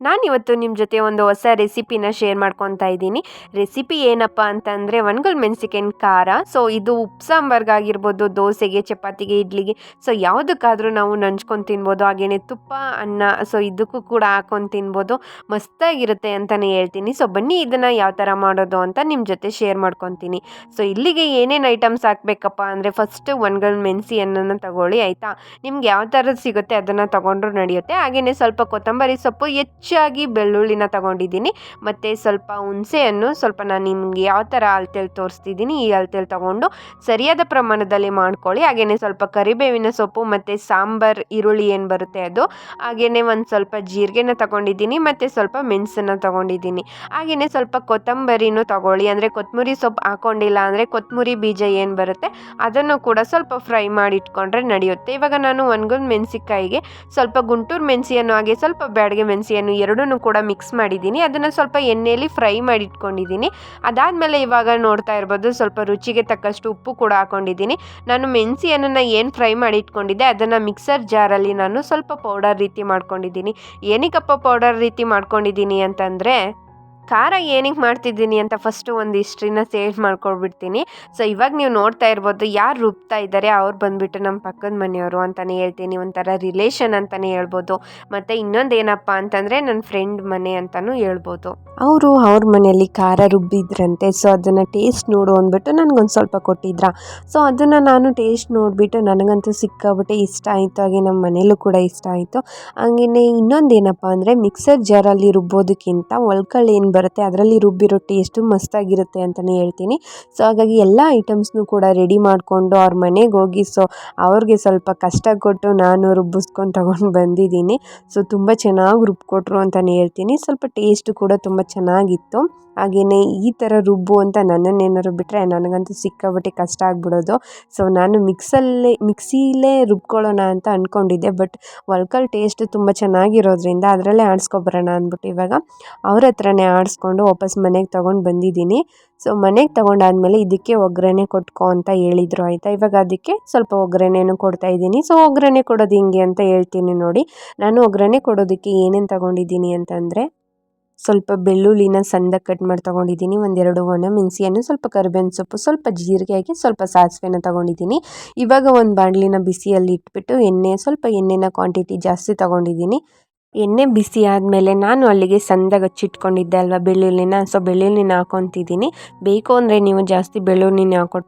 ನಾನಿವತ್ತು ನಿಮ್ಮ ಜೊತೆ ಒಂದು ಹೊಸ ರೆಸಿಪಿನ ಶೇರ್ ಮಾಡ್ಕೊತಾ ಇದ್ದೀನಿ. ರೆಸಿಪಿ ಏನಪ್ಪ ಅಂತಂದರೆ ಒಣಗಲ್ ಮೆಣಸಿಕಾಯಿನ ಖಾರ. ಸೊ ಇದು ಉಪ್ಪು ಸಾಂಬಾರ್ಗಾಗಿರ್ಬೋದು, ದೋಸೆಗೆ, ಚಪಾತಿಗೆ, ಇಡ್ಲಿಗೆ, ಸೊ ಯಾವುದಕ್ಕಾದರೂ ನಾವು ನಂಚ್ಕೊಂಡು ತಿನ್ಬೋದು. ಹಾಗೆಯೇ ತುಪ್ಪ, ಅನ್ನ, ಸೊ ಇದಕ್ಕೂ ಕೂಡ ಹಾಕೊಂಡು ತಿನ್ಬೋದು. ಮಸ್ತಾಗಿರುತ್ತೆ ಅಂತಲೇ ಹೇಳ್ತೀನಿ. ಸೊ ಬನ್ನಿ ಇದನ್ನು ಯಾವ ಥರ ಮಾಡೋದು ಅಂತ ನಿಮ್ಮ ಜೊತೆ ಶೇರ್ ಮಾಡ್ಕೊತೀನಿ. ಸೊ ಇಲ್ಲಿಗೆ ಏನೇನು ಐಟಮ್ಸ್ ಹಾಕಬೇಕಪ್ಪ ಅಂದರೆ ಫಸ್ಟು ಒಣಗಲ್ ಮೆಣಸಿಯನ್ನು ತಗೊಳ್ಳಿ, ಆಯಿತಾ. ನಿಮ್ಗೆ ಯಾವ ಥರದ್ದು ಸಿಗುತ್ತೆ ಅದನ್ನು ತೊಗೊಂಡ್ರೂ ನಡೆಯುತ್ತೆ. ಹಾಗೆಯೇ ಸ್ವಲ್ಪ ಕೊತ್ತಂಬರಿ ಸೊಪ್ಪು, ಹೆಚ್ಚಾಗಿ ಬೆಳ್ಳುಳ್ಳಿನ ತಗೊಂಡಿದ್ದೀನಿ, ಮತ್ತು ಸ್ವಲ್ಪ ಹುಣಸೆಯನ್ನು ಸ್ವಲ್ಪ ನಾನು ನಿಮಗೆ ಯಾವ ಥರ ಅಳತೆಯಲ್ಲಿ ತೋರಿಸ್ತಿದ್ದೀನಿ ಈ ಅಳತೆಯಲ್ಲಿ ತೊಗೊಂಡು ಸರಿಯಾದ ಪ್ರಮಾಣದಲ್ಲಿ ಮಾಡ್ಕೊಳ್ಳಿ. ಹಾಗೆಯೇ ಸ್ವಲ್ಪ ಕರಿಬೇವಿನ ಸೊಪ್ಪು ಮತ್ತು ಸಾಂಬಾರ್ ಈರುಳ್ಳಿ ಏನು ಬರುತ್ತೆ ಅದು, ಹಾಗೆಯೇ ಒಂದು ಸ್ವಲ್ಪ ಜೀರಿಗೆನ ತಗೊಂಡಿದ್ದೀನಿ ಮತ್ತು ಸ್ವಲ್ಪ ಮೆಣಸನ್ನು ತಗೊಂಡಿದ್ದೀನಿ. ಹಾಗೆಯೇ ಸ್ವಲ್ಪ ಕೊತ್ತಂಬರಿನೂ ತಗೊಳ್ಳಿ, ಅಂದರೆ ಕೊತ್ತಂಬರಿ ಸೊಪ್ಪು ಹಾಕ್ಕೊಂಡಿಲ್ಲ ಅಂದರೆ ಕೊತ್ತಂಬರಿ ಬೀಜ ಏನು ಬರುತ್ತೆ ಅದನ್ನು ಕೂಡ ಸ್ವಲ್ಪ ಫ್ರೈ ಮಾಡಿ ಇಟ್ಕೊಂಡ್ರೆ ನಡೆಯುತ್ತೆ. ಇವಾಗ ನಾನು ಒಣಗಿದ ಮೆಣಸಿಕಾಯಿಗೆ ಸ್ವಲ್ಪ ಗುಂಟೂರು ಮೆಣಸಿಯನ್ನು ಹಾಗೆ ಸ್ವಲ್ಪ ಬ್ಯಾಡಗೆ ಮೆಣಸಿಯನ್ನು ಎರಡನ್ನೂ ಕೂಡ ಮಿಕ್ಸ್ ಮಾಡಿದ್ದೀನಿ. ಅದನ್ನು ಸ್ವಲ್ಪ ಎಣ್ಣೆಯಲ್ಲಿ ಫ್ರೈ ಮಾಡಿ ಇಟ್ಕೊಂಡಿದ್ದೀನಿ. ಅದಾದಮೇಲೆ ಇವಾಗ ನೋಡ್ತಾ ಇರ್ಬೋದು ಸ್ವಲ್ಪ ರುಚಿಗೆ ತಕ್ಕಷ್ಟು ಉಪ್ಪು ಕೂಡ ಹಾಕ್ಕೊಂಡಿದ್ದೀನಿ. ನಾನು ಮೆಣಸಿಯನ್ನು ಏನು ಫ್ರೈ ಮಾಡಿ ಇಟ್ಕೊಂಡಿದ್ದೆ ಅದನ್ನು ಮಿಕ್ಸರ್ ಜಾರಲ್ಲಿ ನಾನು ಸ್ವಲ್ಪ ಪೌಡರ್ ರೀತಿ ಮಾಡ್ಕೊಂಡಿದ್ದೀನಿ. ಏನಕ್ಕಪ್ಪ ಪೌಡರ್ ರೀತಿ ಮಾಡ್ಕೊಂಡಿದ್ದೀನಿ ಅಂತಂದರೆ ಖಾರ ಏನಕ್ಕೆ ಮಾಡ್ತಿದ್ದೀನಿ ಅಂತ ಫಸ್ಟು ಒಂದು ಹಿಸ್ಟ್ರಿನ ಸೇವ್ ಮಾಡ್ಕೊಳ್ಬಿಡ್ತೀನಿ. ಸೊ ಇವಾಗ ನೀವು ನೋಡ್ತಾ ಇರ್ಬೋದು ಯಾರು ರುಬ್ತಾ ಇದ್ದಾರೆ ಅವ್ರು ಬಂದುಬಿಟ್ಟು ನಮ್ಮ ಪಕ್ಕದ ಮನೆಯವರು ಅಂತಲೇ ಹೇಳ್ತೀನಿ, ಒಂಥರ ರಿಲೇಷನ್ ಅಂತಲೇ ಹೇಳ್ಬೋದು. ಮತ್ತು ಇನ್ನೊಂದು ಏನಪ್ಪ ಅಂತಂದರೆ ನನ್ನ ಫ್ರೆಂಡ್ ಮನೆ ಅಂತಲೂ ಹೇಳ್ಬೋದು. ಅವರು ಅವ್ರ ಮನೆಯಲ್ಲಿ ಖಾರ ರುಬ್ಬಿದ್ರಂತೆ. ಸೊ ಅದನ್ನು ಟೇಸ್ಟ್ ನೋಡು ಅಂದ್ಬಿಟ್ಟು ನನಗೊಂದು ಸ್ವಲ್ಪ ಕೊಟ್ಟಿದ್ರ. ಸೊ ಅದನ್ನು ನಾನು ಟೇಸ್ಟ್ ನೋಡಿಬಿಟ್ಟು ನನಗಂತೂ ಸಿಕ್ಕಾಬಿಟ್ಟೆ ಇಷ್ಟ ಆಯಿತು, ಹಾಗೆ ನಮ್ಮ ಮನೇಲೂ ಕೂಡ ಇಷ್ಟ ಆಯಿತು. ಹಾಗೆಯೇ ಇನ್ನೊಂದು ಏನಪ್ಪ ಅಂದರೆ ಮಿಕ್ಸರ್ ಜಾರಲ್ಲಿ ರುಬ್ಬೋದಕ್ಕಿಂತ ಒಳ್ಕಳ್ಳಿ ಏನು ಬರುತ್ತೆ ಅದರಲ್ಲಿ ರುಬ್ಬಿರೋ ಟೇಸ್ಟು ಮಸ್ತಾಗಿರುತ್ತೆ ಅಂತಲೇ ಹೇಳ್ತೀನಿ. ಸೊ ಹಾಗಾಗಿ ಎಲ್ಲ ಐಟಮ್ಸ್ನೂ ಕೂಡ ರೆಡಿ ಮಾಡಿಕೊಂಡು ಅವ್ರ ಮನೆಗೆ ಹೋಗಿ ಸೊ ಅವ್ರಿಗೆ ಸ್ವಲ್ಪ ಕಷ್ಟ ಕೊಟ್ಟು ನಾನು ರುಬ್ಬಿಸ್ಕೊಂಡು ತಗೊಂಡು ಬಂದಿದ್ದೀನಿ. ಸೊ ತುಂಬ ಚೆನ್ನಾಗಿ ರುಬ್ಕೊಟ್ರು ಅಂತಲೇ ಹೇಳ್ತೀನಿ. ಸ್ವಲ್ಪ ಟೇಸ್ಟು ಕೂಡ ತುಂಬ ಚೆನ್ನಾಗಿತ್ತು. ಹಾಗೆಯೇ ಈ ಥರ ರುಬ್ಬು ಅಂತ ನನ್ನನ್ನೇನಾದ್ರು ಬಿಟ್ಟರೆ ನನಗಂತೂ ಸಿಕ್ಕಾಬಿಟ್ಟೆ ಕಷ್ಟ ಆಗಿಬಿಡೋದು. ಸೊ ನಾನು ಮಿಕ್ಸಿಲೇ ರುಬ್ಕೊಳ್ಳೋಣ ಅಂತ ಅಂದ್ಕೊಂಡಿದ್ದೆ, ಬಟ್ ಒಳ್ಕಲ್ ಟೇಸ್ಟ್ ತುಂಬ ಚೆನ್ನಾಗಿರೋದ್ರಿಂದ ಅದರಲ್ಲೇ ಆಡಿಸ್ಕೊಬರೋಣ ಅಂದ್ಬಿಟ್ಟು ಇವಾಗ ಅವ್ರ ಹತ್ರನೇ ಆಡಿಸ್ಕೊಂಡು ವಾಪಸ್ ಮನೆಗೆ ತೊಗೊಂಡು ಬಂದಿದ್ದೀನಿ. ಸೊ ಮನೆಗೆ ತೊಗೊಂಡಾದ್ಮೇಲೆ ಇದಕ್ಕೆ ಒಗ್ಗರಣೆ ಕೊಟ್ಕೊ ಅಂತ ಹೇಳಿದರು, ಆಯಿತಾ. ಇವಾಗ ಅದಕ್ಕೆ ಸ್ವಲ್ಪ ಒಗ್ಗರಣೆನೂ ಕೊಡ್ತಾಯಿದ್ದೀನಿ. ಸೊ ಒಗ್ಗರಣೆ ಕೊಡೋದು ಹಿಂಗೆ ಅಂತ ಹೇಳ್ತೀನಿ ನೋಡಿ. ನಾನು ಒಗ್ಗರಣೆ ಕೊಡೋದಕ್ಕೆ ಏನೇನು ತೊಗೊಂಡಿದ್ದೀನಿ ಅಂತಂದರೆ ಸ್ವಲ್ಪ ಬೆಳ್ಳುಳ್ಳಿನ ಸಣ್ಣದಾಗಿ ಕಟ್ ಮಾಡಿ ತೊಗೊಂಡಿದ್ದೀನಿ, ಒಂದೆರಡು ಒಣಮೆಣಸಿಯನ್ನು, ಸ್ವಲ್ಪ ಕರಿಬೇವಿನ ಸೊಪ್ಪು, ಸ್ವಲ್ಪ ಜೀರಿಗೆ ಹಾಕಿ ಸ್ವಲ್ಪ ಸಾಸಿವೆನ ತೊಗೊಂಡಿದ್ದೀನಿ. ಇವಾಗ ಒಂದು ಬಾಣಲಿನ ಬಿಸಿಯಲ್ಲಿ ಇಟ್ಬಿಟ್ಟು ಸ್ವಲ್ಪ ಎಣ್ಣೆನ ಕ್ವಾಂಟಿಟಿ ಜಾಸ್ತಿ ತೊಗೊಂಡಿದ್ದೀನಿ. ಎಣ್ಣೆ ಬಿಸಿ ಆದಮೇಲೆ ನಾನು ಅಲ್ಲಿಗೆ ಸಣ್ಣದಾಗಿ ಹಚ್ಚಿಟ್ಕೊಂಡಿದ್ದೆ ಅಲ್ವಾ ಬೆಳ್ಳುಳ್ಳಿನ, ಸೊ ಬೆಳ್ಳುಳ್ಳಿನ ಹಾಕೊತಿದ್ದೀನಿ. ಬೇಕು ಅಂದರೆ ನೀವು ಜಾಸ್ತಿ ಬೆಳ್ಳುಳ್ಳಿನ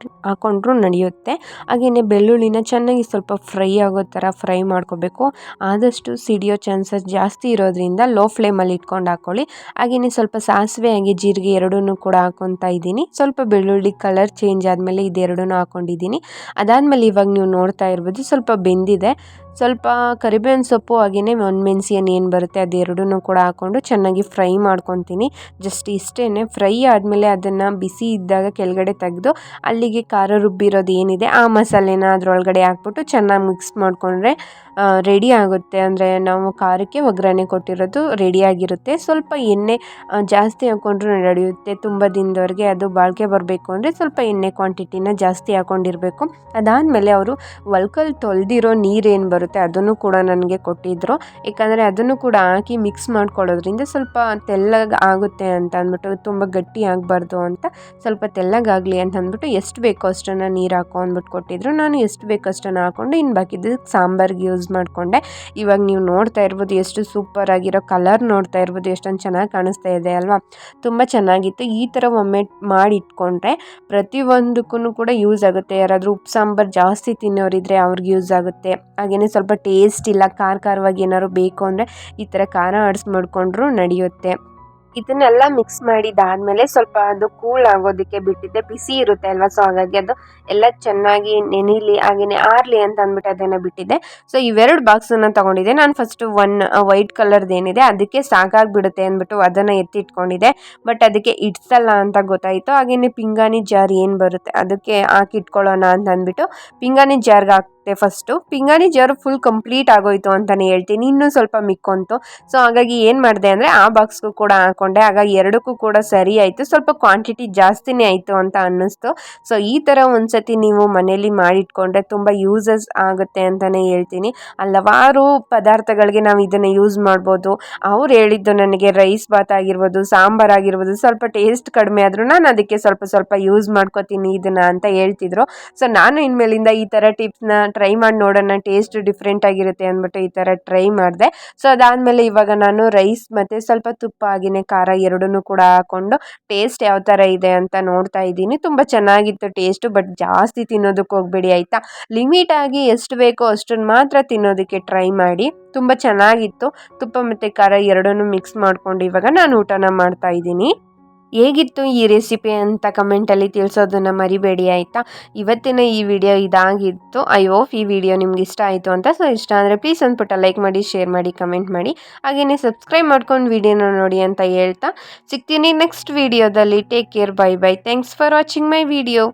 ಹಾಕೊಂಡ್ರೂ ನಡೆಯುತ್ತೆ. ಹಾಗೆಯೇ ಬೆಳ್ಳುಳ್ಳಿನ ಚೆನ್ನಾಗಿ ಸ್ವಲ್ಪ ಫ್ರೈ ಆಗೋ ಥರ ಫ್ರೈ ಮಾಡ್ಕೋಬೇಕು. ಆದಷ್ಟು ಸಿಡಿಯೋ ಚಾನ್ಸಸ್ ಜಾಸ್ತಿ ಇರೋದ್ರಿಂದ ಲೋ ಫ್ಲೇಮಲ್ಲಿ ಇಟ್ಕೊಂಡು ಹಾಕ್ಕೊಳ್ಳಿ. ಹಾಗೆಯೇ ಸ್ವಲ್ಪ ಸಾಸಿವೆ ಹಾಗೆ ಜೀರಿಗೆ ಎರಡನ್ನೂ ಕೂಡ ಹಾಕ್ಕೊತಾ ಇದ್ದೀನಿ. ಸ್ವಲ್ಪ ಬೆಳ್ಳುಳ್ಳಿ ಕಲರ್ ಚೇಂಜ್ ಆದಮೇಲೆ ಇದೆರಡನ್ನೂ ಹಾಕ್ಕೊಂಡಿದ್ದೀನಿ. ಅದಾದಮೇಲೆ ಇವಾಗ ನೀವು ನೋಡ್ತಾ ಇರ್ಬೋದು ಸ್ವಲ್ಪ ಬೆಂದಿದೆ. ಸ್ವಲ್ಪ ಕರಿಬೇವಿನ ಸೊಪ್ಪು ಹಾಗೆಯೇ ಒಣಮೆಣಸಿಯನ್ನು ಏನು ಬರುತ್ತೆ ಅದೆರಡನ್ನೂ ಕೂಡ ಹಾಕ್ಕೊಂಡು ಚೆನ್ನಾಗಿ ಫ್ರೈ ಮಾಡ್ಕೊತೀನಿ. ಜಸ್ಟ್ ಇಷ್ಟೇ. ಫ್ರೈ ಆದಮೇಲೆ ಅದನ್ನು ಬಿಸಿ ಇದ್ದಾಗ ಕೆಳಗಡೆ ತೆಗೆದು ಅಲ್ಲಿಗೆ ಖಾರ ರುಬ್ಬಿರೋದು ಏನಿದೆ ಆ ಮಸಾಲೆನ ಅದರೊಳಗಡೆ ಹಾಕ್ಬಿಟ್ಟು ಚೆನ್ನಾಗಿ ಮಿಕ್ಸ್ ಮಾಡಿಕೊಂಡ್ರೆ ರೆಡಿ ಆಗುತ್ತೆ. ಅಂದರೆ ನಾವು ಖಾರಕ್ಕೆ ಒಗ್ಗರಣೆ ಕೊಟ್ಟಿರೋದು ರೆಡಿಯಾಗಿರುತ್ತೆ. ಸ್ವಲ್ಪ ಎಣ್ಣೆ ಜಾಸ್ತಿ ಹಾಕ್ಕೊಂಡ್ರೂ ನಡೆಯುತ್ತೆ. ತುಂಬ ದಿನದವರೆಗೆ ಅದು ಬಾಳಿಕೆ ಬರಬೇಕು ಅಂದರೆ ಸ್ವಲ್ಪ ಎಣ್ಣೆ ಕ್ವಾಂಟಿಟಿನ ಜಾಸ್ತಿ ಹಾಕ್ಕೊಂಡಿರಬೇಕು. ಅದಾದಮೇಲೆ ಅವರು ಒಳ್ಕಲ್ಲಿ ತೊಳೆದಿರೋ ನೀರೇನು ಬರುತ್ತೆ ಅದನ್ನು ಕೂಡ ನನಗೆ ಕೊಟ್ಟಿದ್ದರು. ಯಾಕಂದರೆ ಅದನ್ನು ಕೂಡ ಹಾಕಿ ಮಿಕ್ಸ್ ಮಾಡ್ಕೊಳ್ಳೋದ್ರಿಂದ ಸ್ವಲ್ಪ ತೆಳ್ಳಗೆ ಆಗುತ್ತೆ ಅಂತ ಅಂದ್ಬಿಟ್ಟು, ತುಂಬ ಗಟ್ಟಿ ಆಗಬಾರ್ದು ಅಂತ, ಸ್ವಲ್ಪ ತೆಳ್ಳಗಾಗಲಿ ಅಂತ ಅಂದ್ಬಿಟ್ಟು ಎಷ್ಟು ಬೇಕೋ ಅಷ್ಟನ್ನು ನೀರು ಹಾಕೋ ಅಂದ್ಬಿಟ್ಟು ಕೊಟ್ಟಿದ್ದರು. ನಾನು ಎಷ್ಟು ಬೇಕೋ ಅಷ್ಟನ್ನು ಹಾಕ್ಕೊಂಡು ಇನ್ನು ಬಾಕಿದ್ದು ಸಾಂಬಾರ್ಗೆ ಯೂಸ್ ಮಾಡಿಕೊಂಡೆ. ಇವಾಗ ನೀವು ನೋಡ್ತಾ ಇರ್ಬೋದು ಎಷ್ಟು ಸೂಪರ್ ಆಗಿರೋ ಕಲರ್ ನೋಡ್ತಾ ಇರ್ಬೋದು, ಎಷ್ಟೊಂದು ಚೆನ್ನಾಗಿ ಕಾಣಿಸ್ತಾ ಇದೆ ಅಲ್ವಾ. ತುಂಬ ಚೆನ್ನಾಗಿತ್ತು. ಈ ಥರ ಒಮ್ಮೆ ಮಾಡಿ ಇಟ್ಕೊಂಡ್ರೆ ಪ್ರತಿಯೊಂದಕ್ಕೂ ಕೂಡ ಯೂಸ್ ಆಗುತ್ತೆ. ಯಾರಾದರೂ ಉಪ್ಪು ಸಾಂಬಾರು ಜಾಸ್ತಿ ತಿನ್ನೋರಿದ್ರೆ ಅವ್ರಿಗೆ ಯೂಸ್ ಆಗುತ್ತೆ. ಹಾಗೆಯೇ ಸ್ವಲ್ಪ ಟೇಸ್ಟ್ ಇಲ್ಲ ಖಾರವಾಗಿ ಏನಾದ್ರು ಬೇಕು ಅಂದರೆ ಈ ಥರ ಖಾರ ಮಾಡಿಕೊಂಡ್ರೂ ನಡೆಯುತ್ತೆ. ಇದನ್ನೆಲ್ಲ ಮಿಕ್ಸ್ ಮಾಡಿದಾದಮೇಲೆ ಸ್ವಲ್ಪ ಅದು ಕೂಲ್ ಆಗೋದಕ್ಕೆ ಬಿಟ್ಟಿದ್ದೆ. ಬಿಸಿ ಇರುತ್ತೆ ಅಲ್ವಾ, ಸೊ ಹಾಗಾಗಿ ಅದು ಎಲ್ಲ ಚೆನ್ನಾಗಿ ನೆನೀಲಿ ಹಾಗೆಯೇ ಆರಲಿ ಅಂತ ಅಂದ್ಬಿಟ್ಟು ಅದನ್ನು ಬಿಟ್ಟಿದ್ದೆ. ಸೊ ಇವೆರಡು ಬಾಕ್ಸನ್ನು ತೊಗೊಂಡಿದ್ದೆ ನಾನು. ಫಸ್ಟು ವೈಟ್ ಕಲರ್ದು ಏನಿದೆ ಅದಕ್ಕೆ ಸಾಕಾಗಿಬಿಡುತ್ತೆ ಅಂದ್ಬಿಟ್ಟು ಅದನ್ನು ಎತ್ತಿಟ್ಕೊಂಡಿದ್ದೆ. ಬಟ್ ಅದಕ್ಕೆ ಇಡ್ಸಲ್ಲ ಅಂತ ಗೊತ್ತಾಯಿತು. ಹಾಗೆಯೇ ಪಿಂಗಾಣಿ ಜಾರ್ ಏನು ಬರುತ್ತೆ ಅದಕ್ಕೆ ಹಾಕಿ ಇಟ್ಕೊಳ್ಳೋಣ ಅಂತ ಅಂದ್ಬಿಟ್ಟು ಪಿಂಗಾಣಿ ಜಾರ್ಗೆ ಹಾಕಿದೆ ಫಸ್ಟು. ಪಿಂಗಾಣಿ ಜಾರು ಫುಲ್ ಕಂಪ್ಲೀಟ್ ಆಗೋಯ್ತು ಅಂತಲೇ ಹೇಳ್ತೀನಿ, ಇನ್ನೂ ಸ್ವಲ್ಪ ಮಿಕ್ಕೊಂತು. ಸೊ ಹಾಗಾಗಿ ಏನು ಮಾಡಿದೆ ಅಂದರೆ ಆ ಬಾಕ್ಸ್ಗೂ ಕೂಡ ಹಾಕ್ಕೊಂಡೆ. ಆಗ ಎರಡಕ್ಕೂ ಕೂಡ ಸರಿ ಆಯಿತು, ಸ್ವಲ್ಪ ಕ್ವಾಂಟಿಟಿ ಜಾಸ್ತಿನೇ ಆಯಿತು ಅಂತ ಅನ್ನಿಸ್ತು. ಸೊ ಈ ಥರ ಒಂದ್ಸತಿ ನೀವು ಮನೇಲಿ ಮಾಡಿಟ್ಕೊಂಡ್ರೆ ತುಂಬ ಯೂಸಸ್ ಆಗುತ್ತೆ ಅಂತಲೇ ಹೇಳ್ತೀನಿ. ಹಲವಾರು ಪದಾರ್ಥಗಳಿಗೆ ನಾವು ಇದನ್ನು ಯೂಸ್ ಮಾಡ್ಬೋದು. ಅವ್ರು ಹೇಳಿದ್ದು ನನಗೆ ರೈಸ್ ಬಾತ್ ಆಗಿರ್ಬೋದು, ಸಾಂಬಾರ್ ಆಗಿರ್ಬೋದು, ಸ್ವಲ್ಪ ಟೇಸ್ಟ್ ಕಡಿಮೆ ಆದರೂ ನಾನು ಅದಕ್ಕೆ ಸ್ವಲ್ಪ ಸ್ವಲ್ಪ ಯೂಸ್ ಮಾಡ್ಕೋತೀನಿ ಇದನ್ನು ಅಂತ ಹೇಳ್ತಿದ್ರು. ಸೊ ನಾನು ಇನ್ಮೇಲಿಂದ ಈ ಥರ ಟಿಪ್ಸ್ನ ಟ್ರೈ ಮಾಡಿ ನೋಡೋಣ, ಟೇಸ್ಟ್ ಡಿಫ್ರೆಂಟ್ ಆಗಿರುತ್ತೆ ಅಂದ್ಬಿಟ್ಟು ಈ ಥರ ಟ್ರೈ ಮಾಡಿದೆ. ಸೊ ಅದಾದಮೇಲೆ ಇವಾಗ ನಾನು ರೈಸ್ ಮತ್ತು ಸ್ವಲ್ಪ ತುಪ್ಪ ಹಾಗೆಯೇ ಖಾರ ಎರಡನ್ನೂ ಕೂಡ ಹಾಕ್ಕೊಂಡು ಟೇಸ್ಟ್ ಯಾವ ಥರ ಇದೆ ಅಂತ ನೋಡ್ತಾ ಇದ್ದೀನಿ. ತುಂಬ ಚೆನ್ನಾಗಿತ್ತು ಟೇಸ್ಟು, ಬಟ್ ಜಾಸ್ತಿ ತಿನ್ನೋದಕ್ಕೆ ಹೋಗಬೇಡಿ ಆಯಿತಾ. ಲಿಮಿಟಾಗಿ ಎಷ್ಟು ಬೇಕೋ ಅಷ್ಟನ್ನು ಮಾತ್ರ ತಿನ್ನೋದಕ್ಕೆ ಟ್ರೈ ಮಾಡಿ. ತುಂಬ ಚೆನ್ನಾಗಿತ್ತು. ತುಪ್ಪ ಮತ್ತು ಖಾರ ಎರಡನ್ನೂ ಮಿಕ್ಸ್ ಮಾಡಿಕೊಂಡು ಇವಾಗ ನಾನು ಊಟನ ಮಾಡ್ತಾ ಇದ್ದೀನಿ. ಹೇಗಿತ್ತು ಈ ರೆಸಿಪಿ ಅಂತ ಕಮೆಂಟಲ್ಲಿ ತಿಳಿಸೋದನ್ನು ಮರಿಬೇಡಿ ಆಯಿತಾ. ಇವತ್ತಿನ ಈ ವಿಡಿಯೋ ಇದಾಗಿತ್ತು. ಐ ಹೋಪ್ ಈ ವಿಡಿಯೋ ನಿಮ್ಗೆ ಇಷ್ಟ ಆಯಿತು ಅಂತ. ಸೊ ಇಷ್ಟ ಅಂದರೆ ಪ್ಲೀಸ್ ಒಂದು ಪುಟ್ಟ ಲೈಕ್ ಮಾಡಿ, ಶೇರ್ ಮಾಡಿ, ಕಮೆಂಟ್ ಮಾಡಿ, ಹಾಗೆಯೇ ಸಬ್ಸ್ಕ್ರೈಬ್ ಮಾಡ್ಕೊಂಡು ವಿಡಿಯೋನ ನೋಡಿ ಅಂತ ಹೇಳ್ತಾ ಸಿಗ್ತೀನಿ ನೆಕ್ಸ್ಟ್ ವಿಡಿಯೋದಲ್ಲಿ. Take care, bye bye. Thanks for watching my video.